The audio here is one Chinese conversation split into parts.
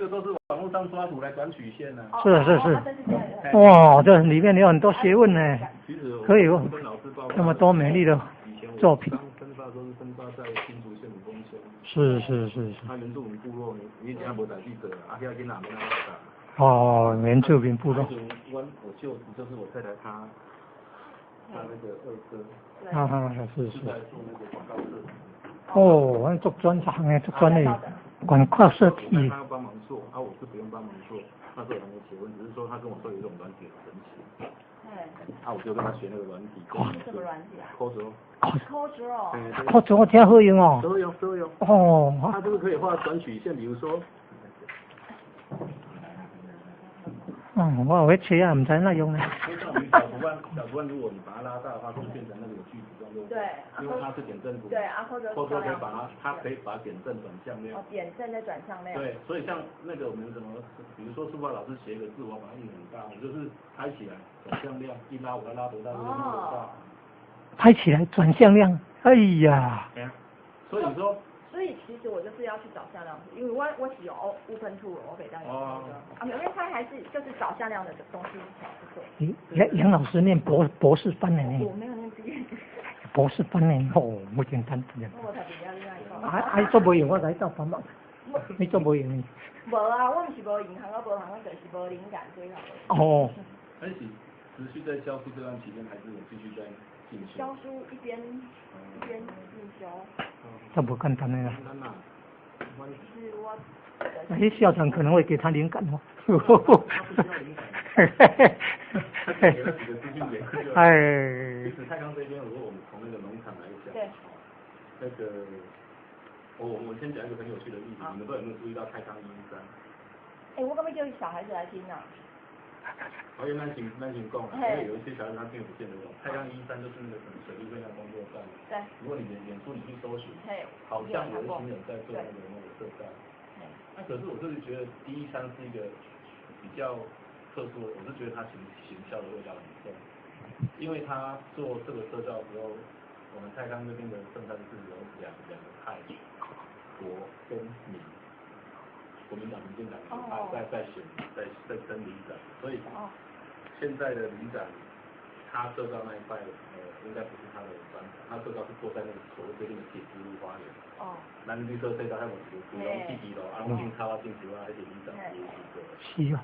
个都是网络上抓图来转曲线的。是是是。哇，这里面有很多学问呢，可以有那么多美丽的作品。分发都是分发在新竹县武功县。是是是是。他原住民部落，你以前无在记者，遐囡仔没那么哦，原住民部落。我舅子就是我太太她那个二哥。哈哈，是是。在做那个广告设计。哦，我做专长诶，做专业广告设计。他要帮忙做，我是不用帮忙做，那时候还没结婚，只是说他跟我说有一种软体很神奇。我就跟他学那个软体。什么软体啊？Codro。Codro 我听好用哦。都有。哦。它就是可以画转曲线，比如说。我会切啊，唔知那用呢。小图案，如果你把它拉大的话，就变成那个有锯子状的。对。因为它是点阵图。对，Codro 可以把它可以把点阵转向量。点阵再转向量。对，所以像那个我们比如说书法老师写一个字，我把它印很大，我就是拍起来转向量，一拉我要拉多大就拉多大。拍起来转向量，哎呀。所以你说。所以其实我就是要去找向量，因为我是有open tool，我北大有那个，因为它还是就是找向量的东西才不错。杨老师念博士班的呢。我没有念毕业。博士班呢，不简单。我才比较厉害。还做不用，我来到帮忙。你做不用？无啊，我唔是无银行，我无行，我就是无灵感，所以哦。还是持续在教书这段期间，还是有继续在进修？教书一边进修。这不简单的啦。是我。校长可能会给他灵感哦。他不需要灵感。他给了几个资讯点。其实泰康这边，如果我们从那个农场来讲，那个我先讲一个很有趣的例子，你们都有没有注意到泰康113？我根本就是小孩子来听啊。因为那行讲，因为有一些小孩子他听不见那种。泰康113就是那个什么水利会那工作站。对。如果你脸书你去搜寻，好像有一群人在做那个色带。那可是我就是觉得113是一个比较特殊的，我是觉得他行销的味道很重，因为他做这个色照的时候，我们泰康这边的生态是有两个派，国跟民。国民党、民进党在选在争里长，所以现在的里长他做到那一块应该不是他的专长，他做到是坐在那个所谓这边的铁之路花园。咱绿色隧道还有几楼、几楼，拢进草进树那是里长去做。是哦。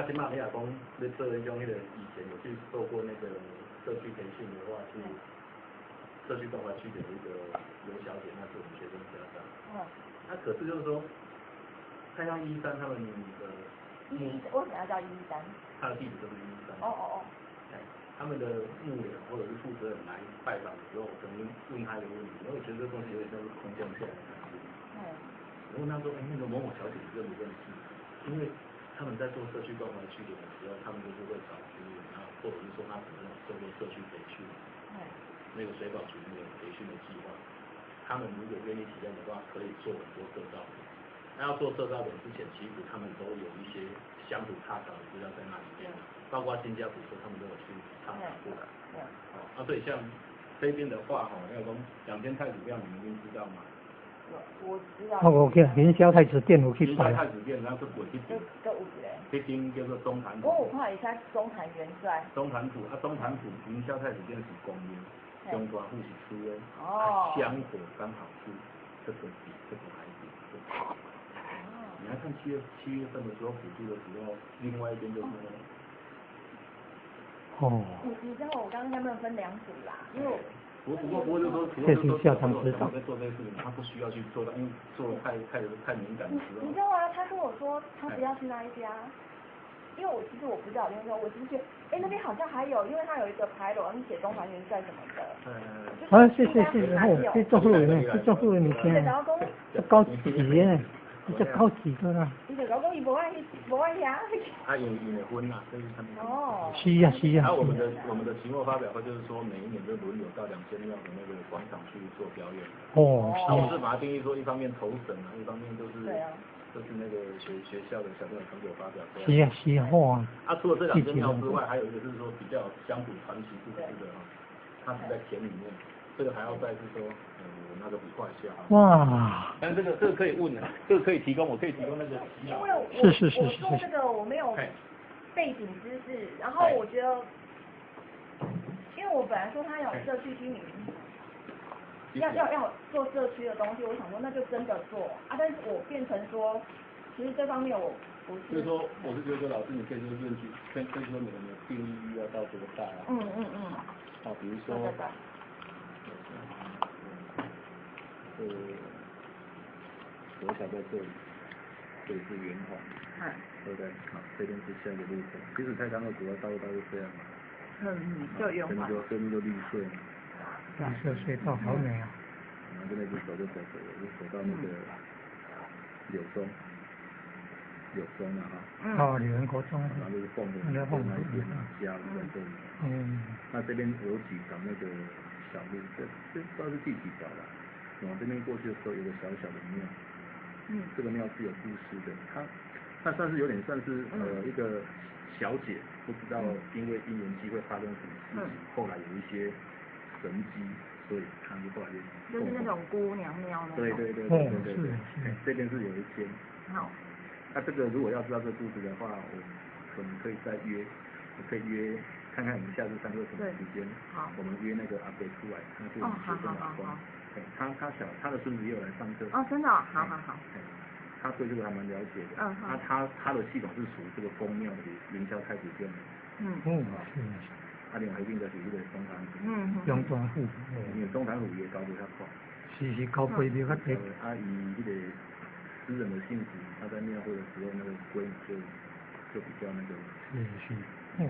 起码你也讲，你做那种以前有去受过那个社区培训的话，是社区关怀区的一个刘小姐，那是我们学生家长。那可是就是说。泰康113他们的为什么要叫113？他的地址就是113。他们的幕僚或者是负责人来拜访的时候，可能问他一个问题，然后我觉得这东西有点像是空降下来的感觉。我问他说，那个某某小姐你认不认识？因为他们在做社区关怀据点的时候，他们就是会找居民，然后或者是说他本身有受过社区培训，那个水保局那个培训的计划，他们如果愿意体验的话，可以做很多色照。那要做色照本之前，其实他们都有一些乡土踏查的资料在那里面，包括新家谱说他们都有去踏查过。所以像这边的话，要讲2000太子庙，你们一定知道吗？我知道。我去元宵太子殿，我去拜。太子殿，然后去过去。这间叫做中坛土。我有看一下中坛元帅。中坛土中坛土元宵太子殿是公庙，中华府是私人。香火刚好是这个比这个还比。你还看7月份的时候辅助的时候，另外一边就是你知道我刚刚他们分2组啦，因为不过就说，这是校长指导。在做这些事情，他不需要去做到，因为做的太敏感的时候。你知道吗？他跟我说他不要去那一家，因为其实我不知道，因为我只是觉得，那边好像还有，因为他有一个牌楼，你写中华元帅什么的。谢，这做后人，这做后人你听，这高级耶。这高级的啦。你就讲伊无爱遐。有婚啦，这是他们。是啊。我们的期末发表会就是说，每一年都轮流到2000庙的那个广场去做表演。我是把它定义说，一方面投审啊，一方面就是那个学校的小朋友成果发表。是啊，哇。除了这2间庙之外，还有一个就是说比较乡土传奇故事的它是在田里面。这个还要再是说，我那个笔画一下。哇！但这个可以问的，这个可以提供，我可以提供那个。因为我做这个我没有背景知识，然后我觉得，因为我本来说他有社区居民，要做社区的东西，我想说那就真的做啊，但是我变成说，其实这方面我不是。就是说，我是觉得说老师你可以就是论据，可以说你的定义要到多大啊？好，比如说。国小在这里，这里是圆环，对不对？好，这边是下一个路口。其实太康的主要道路是这样嘛。就圆环。这边就绿色。绿色隧道好美啊！然后这边就走就走到那个柳松了哈。柳园国中。然后就是凤那边家在这里。那这边有几条那个小路，这不知道是第几条了。往这边过去的时候，有个小小的庙。这个庙是有故事的，它算是有点算是一个小姐，不知道因为因缘机会发生什么事情，后来有一些神迹，所以她就后来就是那种姑娘庙那种。对，这边是有一间。好。那这个如果要知道这个故事的话，我可能可以再约，看看我们下次上课什么时间。好。我们约那个阿伯出来，他是我们学生老公。他的孙子也有来上课。真的，好。他对这个还蛮了解的。他的系统是属于这个宫庙的凌霄太子殿的。他另外一定的属于这个中坛府。中坛府。因为中坛府也高不较高。是高贵比较低。以这个私人的性质，他在庙会的时候那个规矩就比较那个。是。不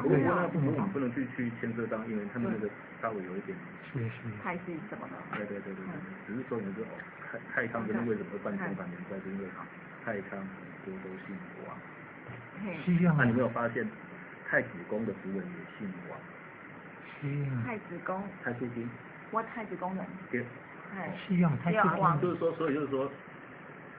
过我们不能去牵涉到，因为他们那个稍微有一点。太是什么的？对，只是说你说太康这边为什么会办中坛联赛，是因为太康很多都姓王。那你没有发现太子宫的族人也姓王？太子宫。太叔君。我太子宫人。对。太子宫。就是说，所以就是说，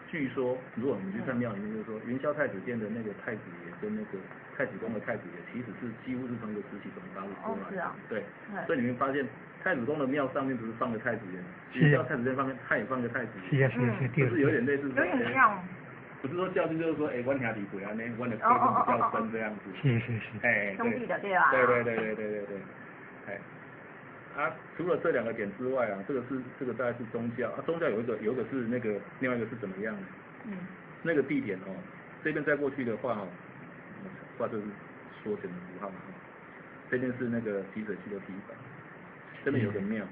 据说如果你去看庙里面，就是说云霄太子殿的那个太子爷跟那个太子宫的太子爷，其实是几乎是同一个时期从大陆过来的。对。所以你会发现。太子宫的庙上面不是放个太子爷，云霄太子殿上面他也放个太子爷，就是有点类似，有点像，不是说教训，就是说，我兄弟鬼啊，我的辈分比较深这样子，兄弟的对吧？对，除了这两个点之外啊，这个大概是宗教，宗教有一个是那个，另外一个是怎么样的？那个地点这边再过去的话画这是缩减的符号嘛，这边是那个集水器的地方。这边有个庙。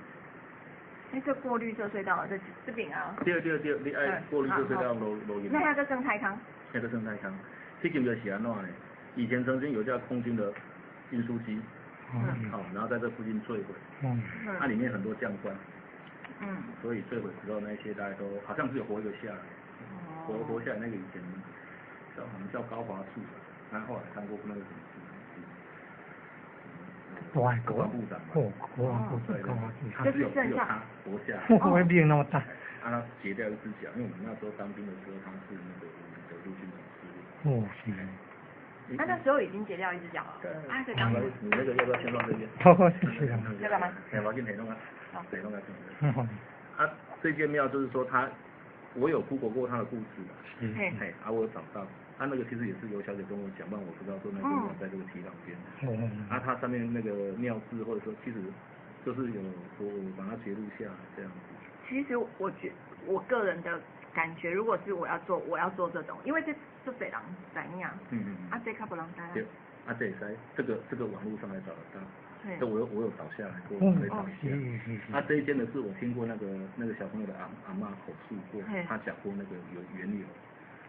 这过绿色隧道这边啊。对，你爱过绿色隧道路沿。那叫生态康。那个生态康，这间就是安怎呢？以前曾经有一架空军的运输机，然后在这附近坠毁，它里面很多将官，所以坠毁之后那些大家都好像只有活一个下来，活下来那个以前好像叫高华树，然后后来看过那个什么。国防部长，国防部长，他只有他活下来。我会变那么大。他截掉一只脚，因为我们那时候当兵的时候，他是那个我们的陆军总司令。他那时候已经截掉一只脚了。对。你那个要不要先放这边？谢谢。要干嘛？我给你弄啊。对，弄啊。这间庙就是说我有 Google 过他的故事我有找到。他那个其实也是由小姐跟我讲，但我不知道说那个庙在这个堤旁边。它上面那个庙字，或者说其实就是有我把它截录下来这样子。其实我个人的感觉，如果是我要做这种，因为这谁人在念？这较不人知。对，这也是这个网络上来找得到。这我有找下来过，这一间的是我听过那个小朋友的阿嬷口述过，他讲过那个有缘由。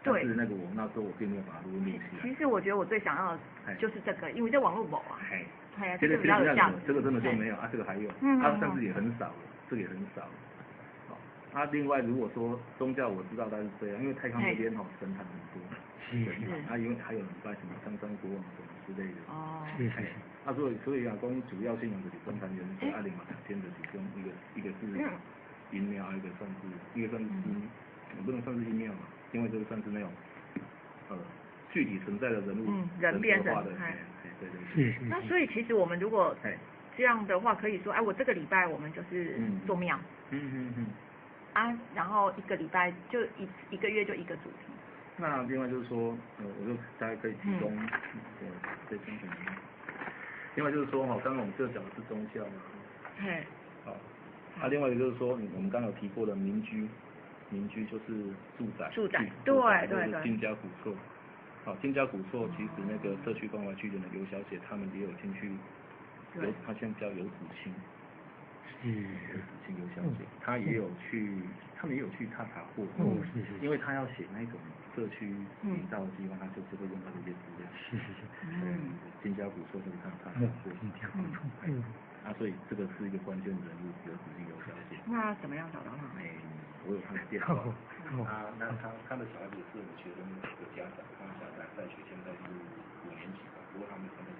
但是那个那时候我并没有把它录起来。其实我觉得我最想要的就是这个，因为这网络没啊。这个比较有价值。这个真的就没有这个还有。但是也很少了，这个也很少了。另外如果说宗教我知道它是这样，因为太康那边神坛很多。因为还有礼拜什么三山国王什么之类的。所以讲主要信仰就是中坛元素，另外两天的其中一个是阴庙，一个算是也不能算是阴庙嘛。因为这个算是那种具体存在的人物，人变成对。那所以其实我们如果这样的话可以说，哎，我这个礼拜我们就是做庙。啊，然后一个礼拜就一个月就一个主题。那另外就是说，我就大概可以提供这些。另外就是说哈，刚刚我们这个讲的是宗教嘛。嘿。好。另外一个就是说，我们刚刚有提过的民居就是住宅。住宅，对。金家古厝。好，金家古厝其实那个社区关怀据点的刘小姐他们也有进去，她现在叫游子清。刘小姐，他们也有去踏查过，因为他要写那种社区营造的计划，他就是会用到这些资料。金家古厝跟他踏查过，所以这个是一个关键人物，有指定刘小姐。那怎么样找到他？我有他的电话。他的小孩子是我们学生的家长，他小孩在学现在是5年级吧，不过他们现在